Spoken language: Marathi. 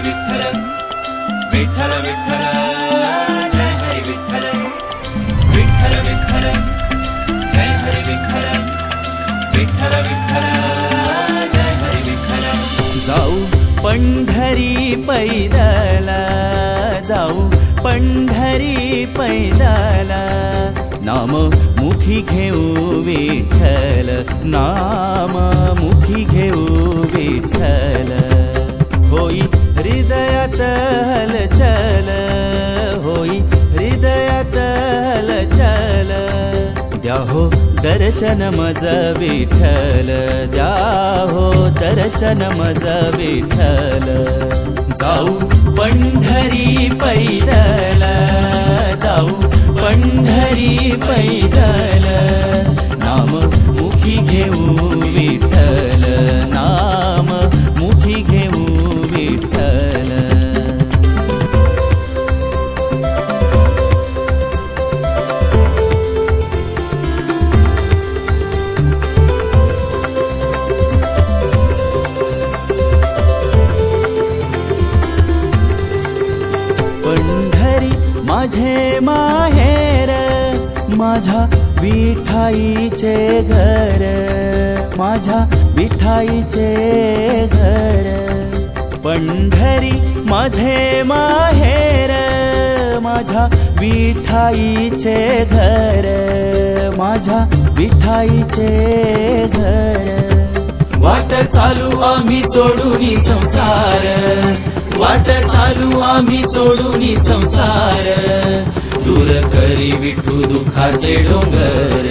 विठ्ठल विठ्ठल विठ्ठल जय हरी विठ्ठल विठ्ठल विठ्ठल जय हरी विठ्ठल विठ्ठल विठ्ठल जय हरी विठ्ठल। जाऊ पंढरी पैदला जाऊ पंढरी पैदला नाम मुखी घेऊ विठ्ठल नाम मुखी घेऊ विठ्ठल। होई हृदयात हलचल होई हृदयात हलचल द्याहो दर्शन मज विठ्ठल द्याहो दर्शन मज विठ्ठल। जाऊ पंढरी पैदल जाऊ पंढरी पैदल नाम मुखी घेऊ विठ्ठल नाम मुखी घेऊ विठ्ठल। पंढरी माझे माहेर माझ्या विठाईचे घर माझ्या विठाईचे घर। पंढरी माझे माहेर माझ्या विठाईचे घर माझ्या विठाईचे घर। वाट चालू आम्ही सोडून संसार वाट चालू आम्ही सोडून संसार दूर करी विठू दुखाचे डोंगर